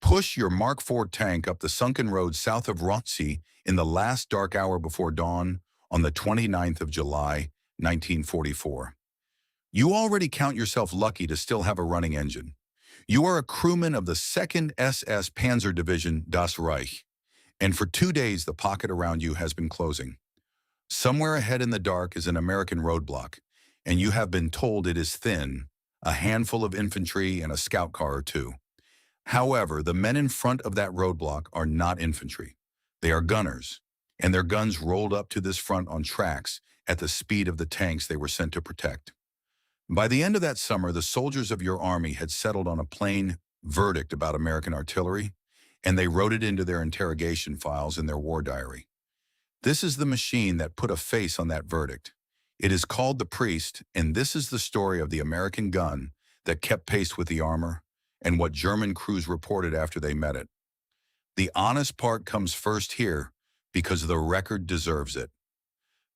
Push your Mark IV tank up the sunken road south of Rothsay in the last dark hour before dawn on the 29th of July, 1944. You already count yourself lucky to still have a running engine. You are a crewman of the 2nd SS Panzer Division Das Reich, and for 2 days the pocket around you has been closing. Somewhere ahead in the dark is an American roadblock, and you have been told it is thin, a handful of infantry and a scout car or two. However, the men in front of that roadblock are not infantry. They are gunners, and their guns rolled up to this front on tracks at the speed of the tanks they were sent to protect. By the end of that summer, the soldiers of your army had settled on a plain verdict about American artillery, and they wrote it into their interrogation files in their war diary. This is the machine that put a face on that verdict. It is called the Priest, and this is the story of the American gun that kept pace with the armor and what German crews reported after they met it. The honest part comes first here because the record deserves it.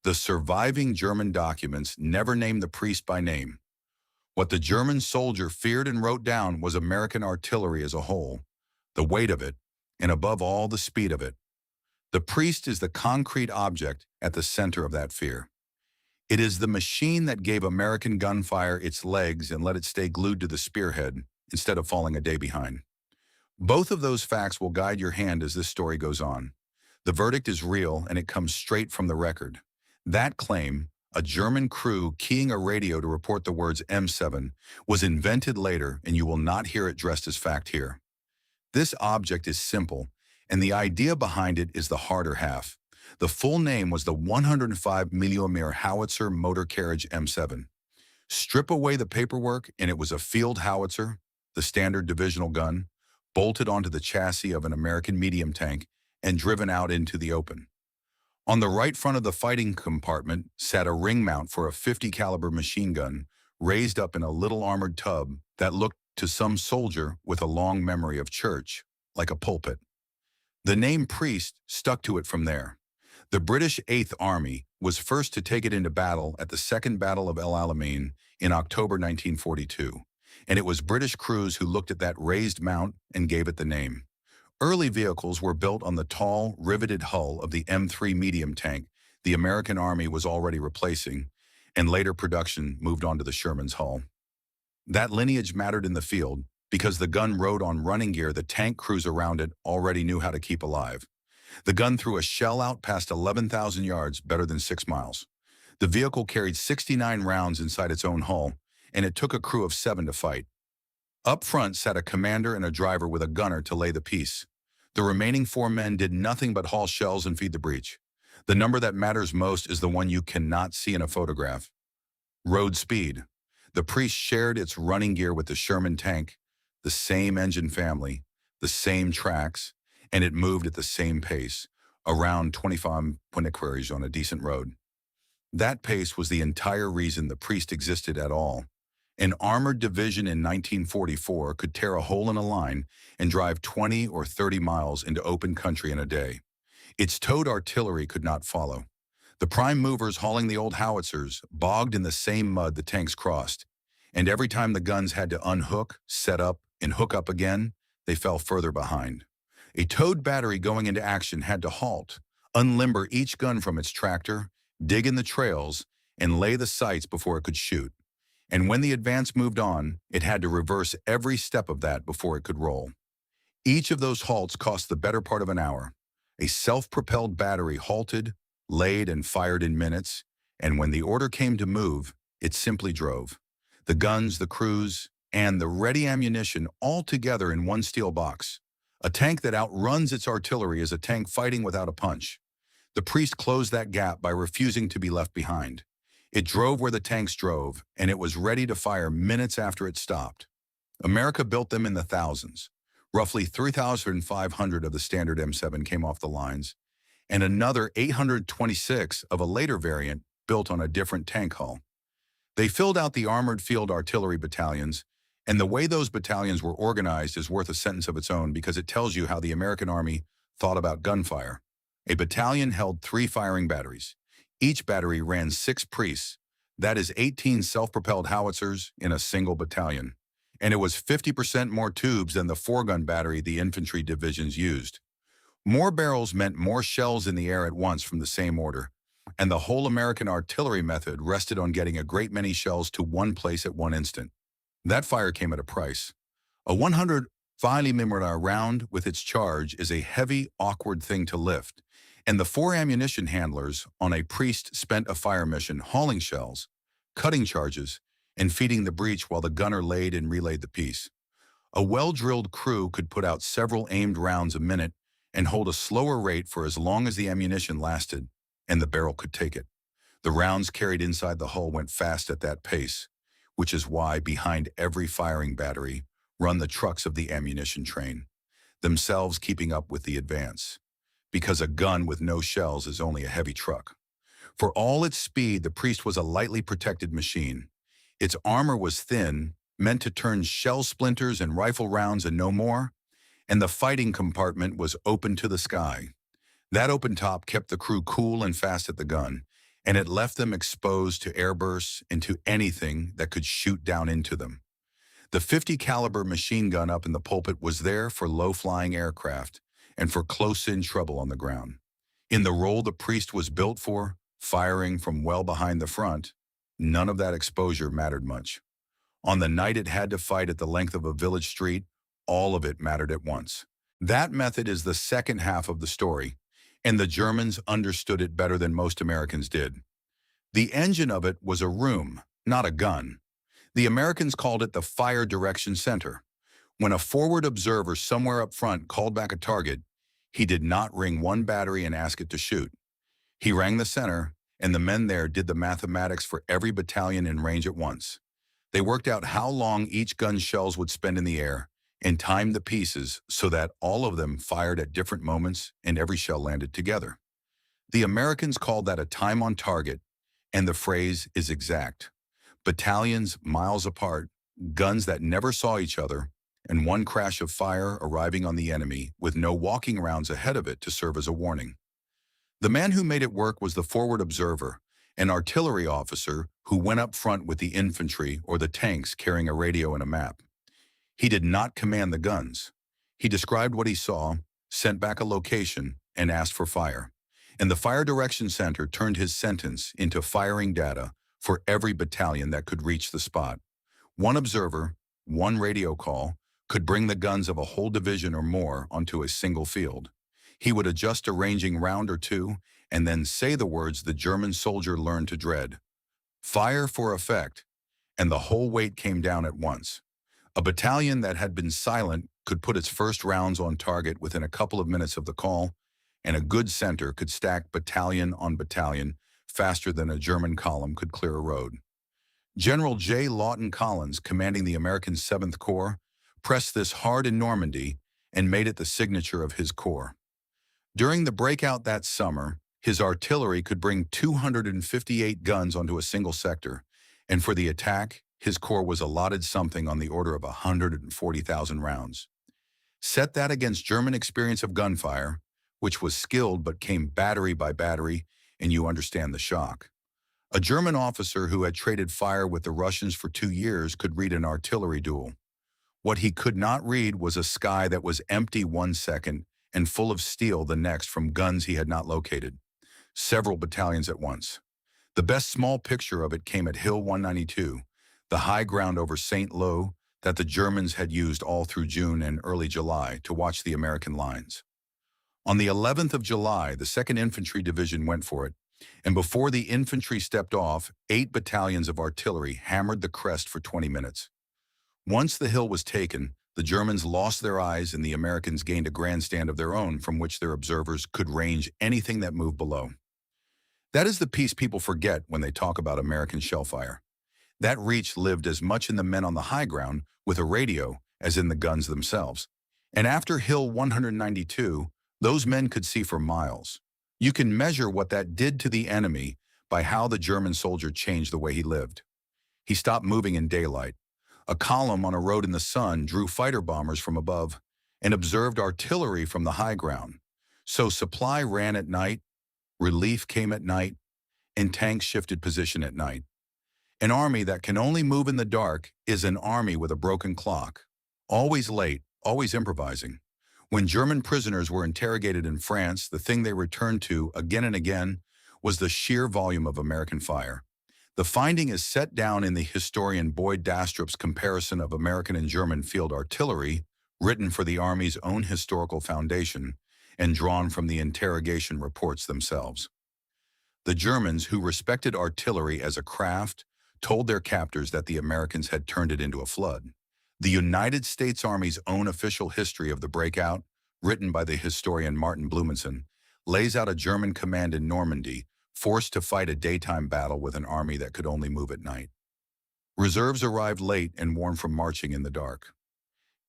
The surviving German documents never name the Priest by name. What the German soldier feared and wrote down was American artillery as a whole, the weight of it, and above all, the speed of it. The Priest is the concrete object at the center of that fear. It is the machine that gave American gunfire its legs and let it stay glued to the spearhead instead of falling a day behind. Both of those facts will guide your hand as this story goes on. The verdict is real, and it comes straight from the record. That claim, a German crew keying a radio to report the words M7, was invented later, and you will not hear it dressed as fact here. This object is simple, and the idea behind it is the harder half. The full name was the 105mm howitzer motor carriage M7. Strip away the paperwork, and it was a field howitzer, the standard divisional gun, bolted onto the chassis of an American medium tank and driven out into the open. On the right front of the fighting compartment sat a ring mount for a .50 caliber machine gun raised up in a little armored tub that looked to some soldier with a long memory of church, like a pulpit. The name Priest stuck to it from there. The British 8th Army was first to take it into battle at the Second Battle of El Alamein in October 1942. And it was British crews who looked at that raised mount and gave it the name. Early vehicles were built on the tall, riveted hull of the M3 medium tank the American Army was already replacing, and later production moved on to the Sherman's hull. That lineage mattered in the field because the gun rode on running gear the tank crews around it already knew how to keep alive. The gun threw a shell out past 11,000 yards, better than 6 miles. The vehicle carried 69 rounds inside its own hull, and it took a crew of 7 to fight. Up front sat a commander and a driver with a gunner to lay the piece. The remaining 4 men did nothing but haul shells and feed the breech. The number that matters most is the one you cannot see in a photograph. Road speed. The Priest shared its running gear with the Sherman tank, the same engine family, the same tracks, and it moved at the same pace, around 25 km on a decent road. That pace was the entire reason the Priest existed at all. An armored division in 1944 could tear a hole in a line and drive 20 or 30 miles into open country in a day. Its towed artillery could not follow. The prime movers hauling the old howitzers bogged in the same mud the tanks crossed, and every time the guns had to unhook, set up, and hook up again, they fell further behind. A towed battery going into action had to halt, unlimber each gun from its tractor, dig in the trails, and lay the sights before it could shoot. And when the advance moved on, it had to reverse every step of that before it could roll. Each of those halts cost the better part of an hour. A self-propelled battery halted, laid, and fired in minutes, and when the order came to move, it simply drove. The guns, the crews, and the ready ammunition all together in one steel box. A tank that outruns its artillery is a tank fighting without a punch. The Priest closed that gap by refusing to be left behind. It drove where the tanks drove, and it was ready to fire minutes after it stopped. America built them in the thousands. Roughly 3,500 of the standard M7 came off the lines, and another 826 of a later variant built on a different tank hull. They filled out the armored field artillery battalions, and the way those battalions were organized is worth a sentence of its own because it tells you how the American Army thought about gunfire. A battalion held 3 firing batteries. Each battery ran 6 priests, that is 18 self-propelled howitzers in a single battalion. and it was 50% more tubes than the four-gun battery the infantry divisions used. More barrels meant more shells in the air at once from the same order, and the whole American artillery method rested on getting a great many shells to one place at one instant. That fire came at a price. A 100 mm round with its charge is a heavy, awkward thing to lift, and the four ammunition handlers on a priest spent a fire mission hauling shells, cutting charges, and feeding the breech while the gunner laid and relayed the piece. A well-drilled crew could put out several aimed rounds a minute and hold a slower rate for as long as the ammunition lasted, and the barrel could take it. The rounds carried inside the hull went fast at that pace, which is why behind every firing battery run the trucks of the ammunition train, themselves keeping up with the advance, because a gun with no shells is only a heavy truck. For all its speed, the priest was a lightly protected machine. Its armor was thin, meant to turn shell splinters and rifle rounds and no more, and the fighting compartment was open to the sky. That open top kept the crew cool and fast at the gun, and it left them exposed to airbursts and to anything that could shoot down into them. The 50 caliber machine gun up in the pulpit was there for low-flying aircraft and for close-in trouble on the ground. In the role the priest was built for, firing from well behind the front, none of that exposure mattered much. On the night it had to fight at the length of a village street, all of it mattered at once. That method is the second half of the story, and the Germans understood it better than most Americans did. The engine of it was a room, not a gun. The Americans called it the Fire Direction Center. When a forward observer somewhere up front called back a target, he did not ring one battery and ask it to shoot. He rang the center, and the men there did the mathematics for every battalion in range at once. They worked out how long each gun's shells would spend in the air and timed the pieces so that all of them fired at different moments and every shell landed together. The Americans called that a time on target, and the phrase is exact. Battalions miles apart, guns that never saw each other, and one crash of fire arriving on the enemy with no walking rounds ahead of it to serve as a warning. The man who made it work was the forward observer, an artillery officer who went up front with the infantry or the tanks carrying a radio and a map. He did not command the guns. He described what he saw, sent back a location, and asked for fire. And the Fire Direction Center turned his sentence into firing data for every battalion that could reach the spot. One observer, one radio call, could bring the guns of a whole division or more onto a single field. He would adjust a ranging round or two and then say the words the German soldier learned to dread. Fire for effect, and the whole weight came down at once. A battalion that had been silent could put its first rounds on target within a couple of minutes of the call, and a good center could stack battalion on battalion faster than a German column could clear a road. General J. Lawton Collins, commanding the American 7th Corps, pressed this hard in Normandy and made it the signature of his corps. During the breakout that summer, his artillery could bring 258 guns onto a single sector, and for the attack, his corps was allotted something on the order of 140,000 rounds. Set that against German experience of gunfire, which was skilled but came battery by battery, and you understand the shock. A German officer who had traded fire with the Russians for 2 years could read an artillery duel. What he could not read was a sky that was empty 1 second and full of steel the next from guns he had not located. Several battalions at once. The best small picture of it came at Hill 192, the high ground over St. Lo that the Germans had used all through June and early July to watch the American lines. On the 11th of July, the 2nd Infantry Division went for it, and before the infantry stepped off, 8 battalions of artillery hammered the crest for 20 minutes. Once the hill was taken, the Germans lost their eyes and the Americans gained a grandstand of their own from which their observers could range anything that moved below. That is the piece people forget when they talk about American shellfire. That reach lived as much in the men on the high ground with a radio as in the guns themselves. And after Hill 192, those men could see for miles. You can measure what that did to the enemy by how the German soldier changed the way he lived. He stopped moving in daylight. A column on a road in the sun drew fighter bombers from above and observed artillery from the high ground. So supply ran at night, relief came at night, and tanks shifted position at night. An army that can only move in the dark is an army with a broken clock. Always late, always improvising. When German prisoners were interrogated in France, the thing they returned to again and again was the sheer volume of American fire. The finding is set down in the historian Boyd Dastrup's comparison of American and German field artillery, written for the Army's own historical foundation, and drawn from the interrogation reports themselves. The Germans, who respected artillery as a craft, told their captors that the Americans had turned it into a flood. The United States Army's own official history of the breakout, written by the historian Martin Blumenson, lays out a German command in Normandy, forced to fight a daytime battle with an army that could only move at night. Reserves arrived late and warned from marching in the dark.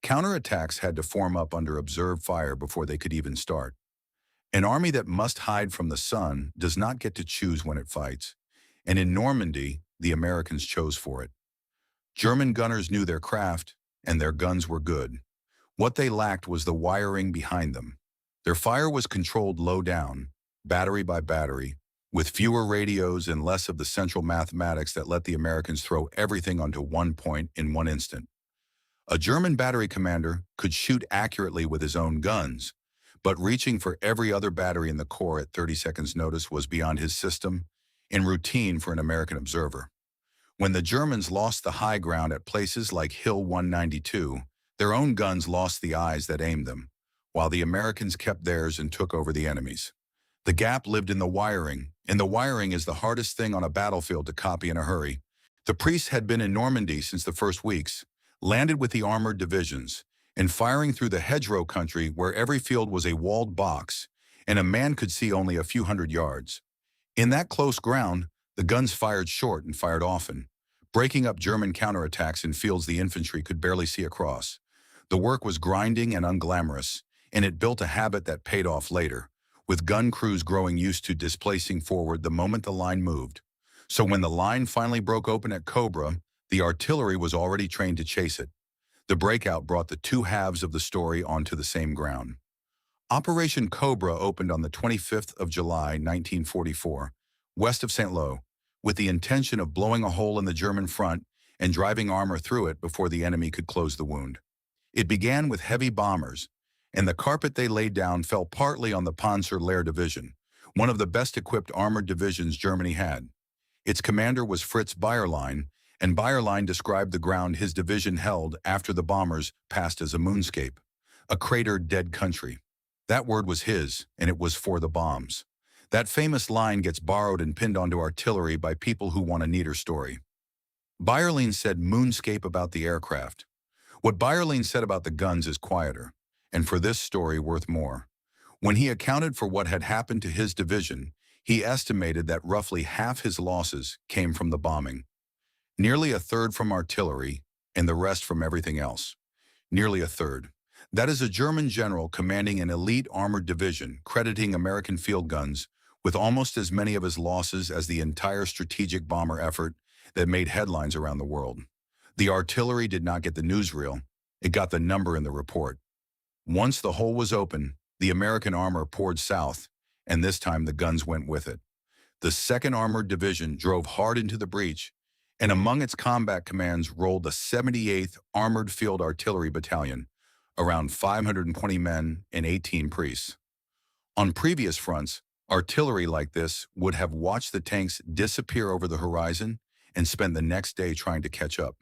Counterattacks had to form up under observed fire before they could even start. An army that must hide from the sun does not get to choose when it fights, and in Normandy, the Americans chose for it. German gunners knew their craft, and their guns were good. What they lacked was the wiring behind them. Their fire was controlled low down, battery by battery, with fewer radios and less of the central mathematics that let the Americans throw everything onto one point in one instant. A German battery commander could shoot accurately with his own guns, but reaching for every other battery in the corps at 30 seconds' notice was beyond his system and routine for an American observer. When the Germans lost the high ground at places like Hill 192, their own guns lost the eyes that aimed them, while the Americans kept theirs and took over the enemy's. The gap lived in the wiring, and the wiring is the hardest thing on a battlefield to copy in a hurry. The priests had been in Normandy since the first weeks, landed with the armored divisions, and firing through the hedgerow country where every field was a walled box, and a man could see only a few hundred yards. In that close ground, the guns fired short and fired often, breaking up German counterattacks in fields the infantry could barely see across. The work was grinding and unglamorous, and it built a habit that paid off later, with gun crews growing used to displacing forward the moment the line moved. So when the line finally broke open at Cobra, the artillery was already trained to chase it. The breakout brought the two halves of the story onto the same ground. Operation Cobra opened on the 25th of July, 1944, west of St. Lo, with the intention of blowing a hole in the German front and driving armor through it before the enemy could close the wound. It began with heavy bombers, and the carpet they laid down fell partly on the Panzer Lehr Division, one of the best-equipped armored divisions Germany had. Its commander was Fritz Bayerlein, and Bayerlein described the ground his division held after the bombers passed as a moonscape, a cratered dead country. That word was his, and it was for the bombs. That famous line gets borrowed and pinned onto artillery by people who want a neater story. Bayerlein said moonscape about the aircraft. What Bayerlein said about the guns is quieter, and for this story worth more. When he accounted for what had happened to his division, he estimated that roughly half his losses came from the bombing. Nearly a third from artillery, and the rest from everything else. Nearly a third. That is a German general commanding an elite armored division, crediting American field guns with almost as many of his losses as the entire strategic bomber effort that made headlines around the world. The artillery did not get the newsreel, it got the number in the report. Once the hole was open, the American armor poured south, and this time the guns went with it. The 2nd Armored Division drove hard into the breach, and among its combat commands rolled the 78th Armored Field Artillery Battalion, around 520 men and 18 priests. On previous fronts, artillery like this would have watched the tanks disappear over the horizon and spent the next day trying to catch up.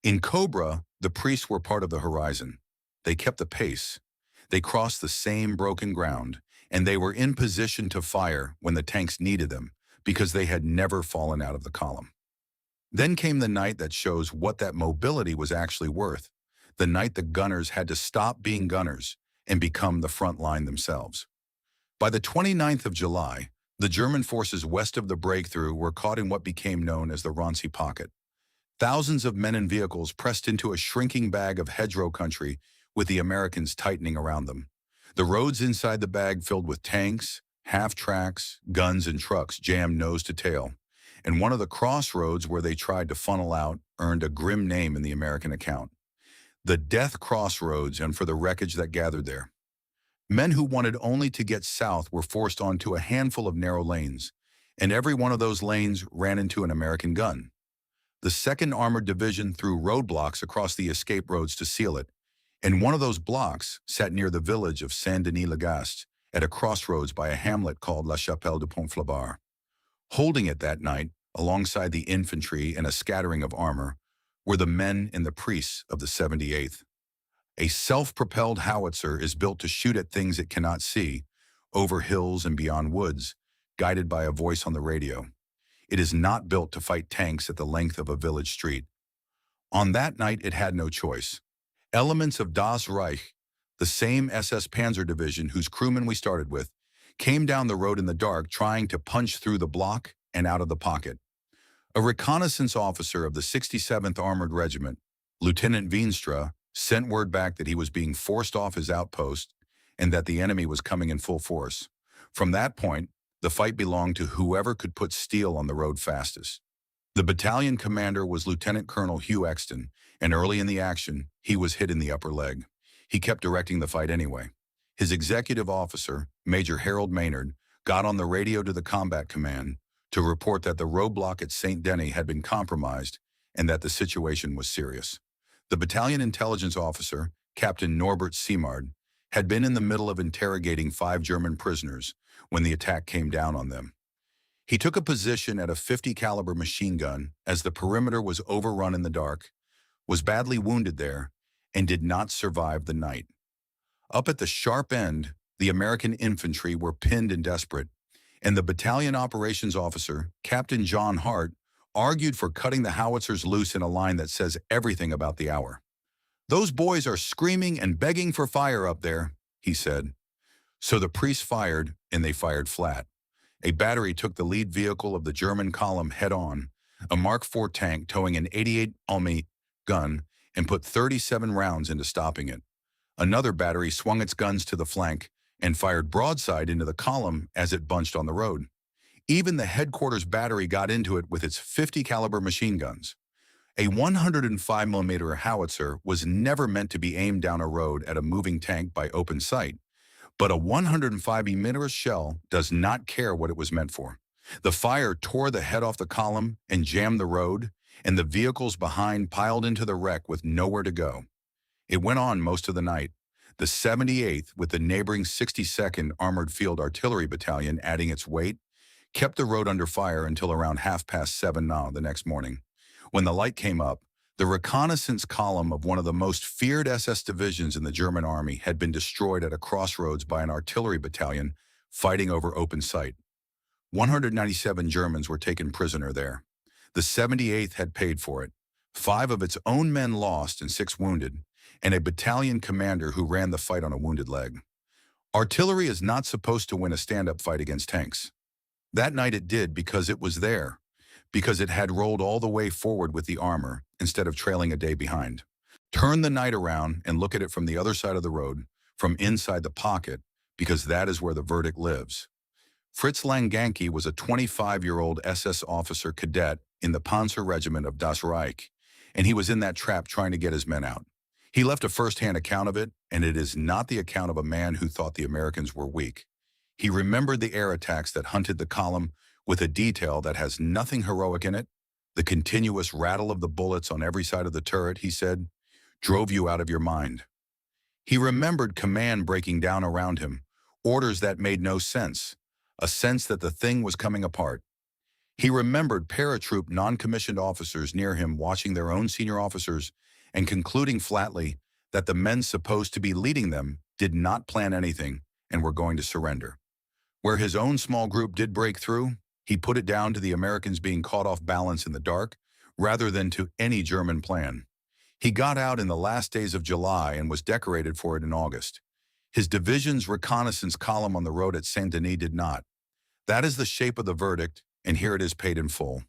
In Cobra, the priests were part of the horizon. They kept the pace. They crossed the same broken ground, and they were in position to fire when the tanks needed them because they had never fallen out of the column. Then came the night that shows what that mobility was actually worth, the night the gunners had to stop being gunners and become the front line themselves. By the 29th of July, the German forces west of the breakthrough were caught in what became known as the Ronsi Pocket. Thousands of men and vehicles pressed into a shrinking bag of hedgerow country with the Americans tightening around them. The roads inside the bag filled with tanks, half-tracks, guns, and trucks jammed nose to tail. And one of the crossroads where they tried to funnel out earned a grim name in the American account. The Death Crossroads, and for the wreckage that gathered there. Men who wanted only to get south were forced onto a handful of narrow lanes, and every one of those lanes ran into an American gun. The 2nd Armored Division threw roadblocks across the escape roads to seal it, and one of those blocks sat near the village of Saint Denis at a crossroads by a hamlet called La Chapelle de Pontflabar. Holding it that night, alongside the infantry and a scattering of armor, were the men and the priests of the 78th. A self-propelled howitzer is built to shoot at things it cannot see, over hills and beyond woods, guided by a voice on the radio. It is not built to fight tanks at the length of a village street. On that night, it had no choice. Elements of Das Reich, the same SS Panzer Division whose crewmen we started with, came down the road in the dark trying to punch through the block and out of the pocket. A reconnaissance officer of the 67th Armored Regiment, Lieutenant Veenstra, sent word back that he was being forced off his outpost and that the enemy was coming in full force. From that point, the fight belonged to whoever could put steel on the road fastest. The battalion commander was Lieutenant Colonel Hugh Exton, and early in the action, he was hit in the upper leg. He kept directing the fight anyway. His executive officer, Major Harold Maynard, got on the radio to the combat command to report that the roadblock at Saint Denis had been compromised and that the situation was serious. The battalion intelligence officer, Captain Norbert Simard, had been in the middle of interrogating 5 German prisoners when the attack came down on them. He took a position at a .50 caliber machine gun as the perimeter was overrun in the dark, was badly wounded there, and did not survive the night. Up at the sharp end, the American infantry were pinned and desperate, and the battalion operations officer, Captain John Hart, argued for cutting the howitzers loose in a line that says everything about the hour. "Those boys are screaming and begging for fire up there," he said. So the priests fired, and they fired flat. A battery took the lead vehicle of the German column head-on, a Mark IV tank towing an 88 mm gun, and put 37 rounds into stopping it. Another battery swung its guns to the flank and fired broadside into the column as it bunched on the road. Even the headquarters battery got into it with its .50 caliber machine guns. A 105 mm howitzer was never meant to be aimed down a road at a moving tank by open sight, but a 105 mm shell does not care what it was meant for. The fire tore the head off the column and jammed the road, and the vehicles behind piled into the wreck with nowhere to go. It went on most of the night. The 78th, with the neighboring 62nd Armored Field Artillery Battalion adding its weight, kept the road under fire until around 7:30 now the next morning. When the light came up, the reconnaissance column of one of the most feared SS divisions in the German army had been destroyed at a crossroads by an artillery battalion fighting over open sight. 197 Germans were taken prisoner there. The 78th had paid for it. 5 of its own men lost and 6 wounded, and a battalion commander who ran the fight on a wounded leg. Artillery is not supposed to win a stand-up fight against tanks. That night it did because it was there, because it had rolled all the way forward with the armor instead of trailing a day behind. Turn the night around and look at it from the other side of the road, from inside the pocket, because that is where the verdict lives. Fritz Langanke was a 25-year-old SS officer cadet in the Panzer Regiment of Das Reich, and he was in that trap trying to get his men out. He left a first-hand account of it, and it is not the account of a man who thought the Americans were weak. He remembered the air attacks that hunted the column with a detail that has nothing heroic in it. The continuous rattle of the bullets on every side of the turret, he said, drove you out of your mind. He remembered command breaking down around him, orders that made no sense, a sense that the thing was coming apart. He remembered paratroop non-commissioned officers near him watching their own senior officers and concluding flatly that the men supposed to be leading them did not plan anything and were going to surrender. Where his own small group did break through, he put it down to the Americans being caught off balance in the dark rather than to any German plan. He got out in the last days of July and was decorated for it in August. His division's reconnaissance column on the road at Saint Denis did not. That is the shape of the verdict, and here it is paid in full.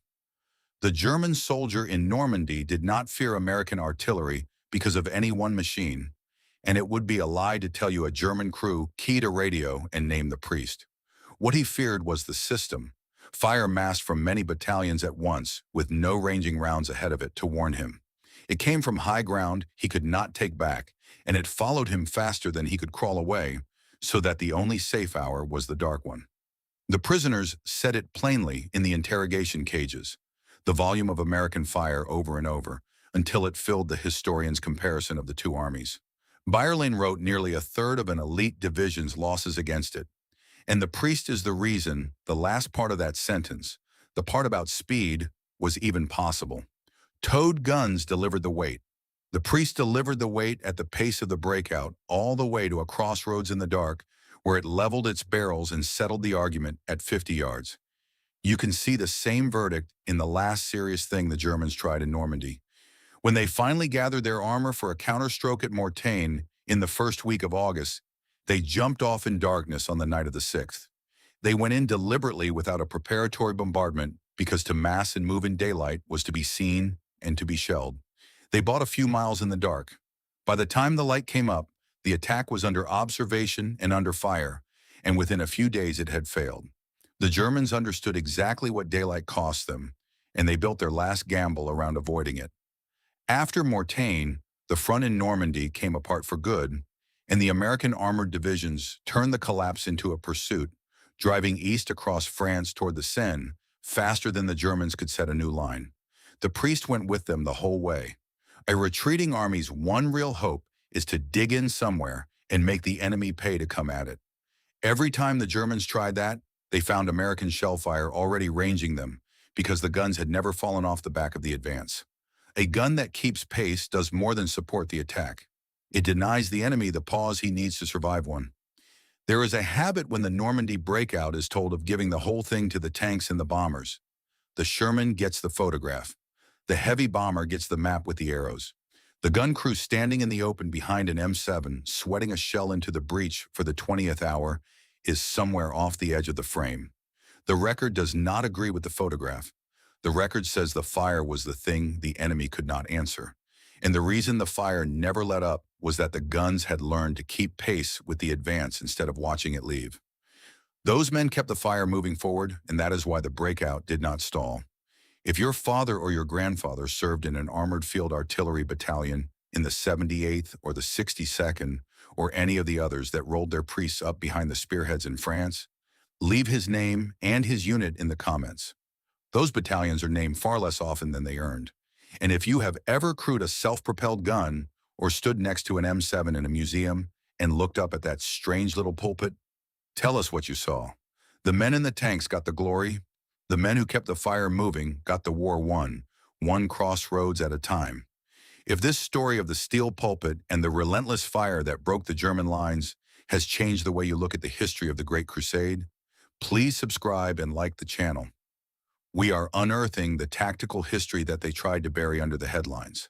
The German soldier in Normandy did not fear American artillery because of any one machine, and it would be a lie to tell you a German crew keyed a radio and named the priest. What he feared was the system, fire massed from many battalions at once with no ranging rounds ahead of it to warn him. It came from high ground he could not take back, and it followed him faster than he could crawl away, so that the only safe hour was the dark one. The prisoners said it plainly in the interrogation cages. the volume of American fire over and over, until it filled the historian's comparison of the two armies. Byerlin wrote nearly a third of an elite division's losses against it. And the priest is the reason the last part of that sentence, the part about speed, was even possible. Towed guns delivered the weight. The priest delivered the weight at the pace of the breakout all the way to a crossroads in the dark where it leveled its barrels and settled the argument at 50 yards. You can see the same verdict in the last serious thing the Germans tried in Normandy. When they finally gathered their armor for a counterstroke at Mortain in the first week of August, they jumped off in darkness on the night of the 6th. They went in deliberately without a preparatory bombardment because to mass and move in daylight was to be seen and to be shelled. They bought a few miles in the dark. By the time the light came up, the attack was under observation and under fire, and within a few days it had failed. The Germans understood exactly what daylight cost them, and they built their last gamble around avoiding it. After Mortain, the front in Normandy came apart for good, and the American armored divisions turned the collapse into a pursuit, driving east across France toward the Seine, faster than the Germans could set a new line. The priest went with them the whole way. A retreating army's one real hope is to dig in somewhere and make the enemy pay to come at it. Every time the Germans tried that, they found American shell fire already ranging them because the guns had never fallen off the back of the advance. A gun that keeps pace does more than support the attack. It denies the enemy the pause he needs to survive one. There is a habit when the Normandy breakout is told of giving the whole thing to the tanks and the bombers. The Sherman gets the photograph. The heavy bomber gets the map with the arrows. The gun crew standing in the open behind an M7, sweating a shell into the breach for the 20th hour, is somewhere off the edge of the frame. The record does not agree with the photograph. The record says the fire was the thing the enemy could not answer. And the reason the fire never let up was that the guns had learned to keep pace with the advance instead of watching it leave. Those men kept the fire moving forward, and that is why the breakout did not stall. If your father or your grandfather served in an armored field artillery battalion in the 78th or the 62nd or any of the others that rolled their priests up behind the spearheads in France, leave his name and his unit in the comments. Those battalions are named far less often than they earned. And if you have ever crewed a self-propelled gun or stood next to an M7 in a museum and looked up at that strange little pulpit, tell us what you saw. The men in the tanks got the glory. The men who kept the fire moving got the war won, one crossroads at a time. If this story of the steel pulpit and the relentless fire that broke the German lines has changed the way you look at the history of the Great Crusade, please subscribe and like the channel. We are unearthing the tactical history that they tried to bury under the headlines.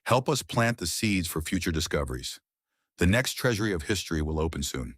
Help us plant the seeds for future discoveries. The next treasury of history will open soon.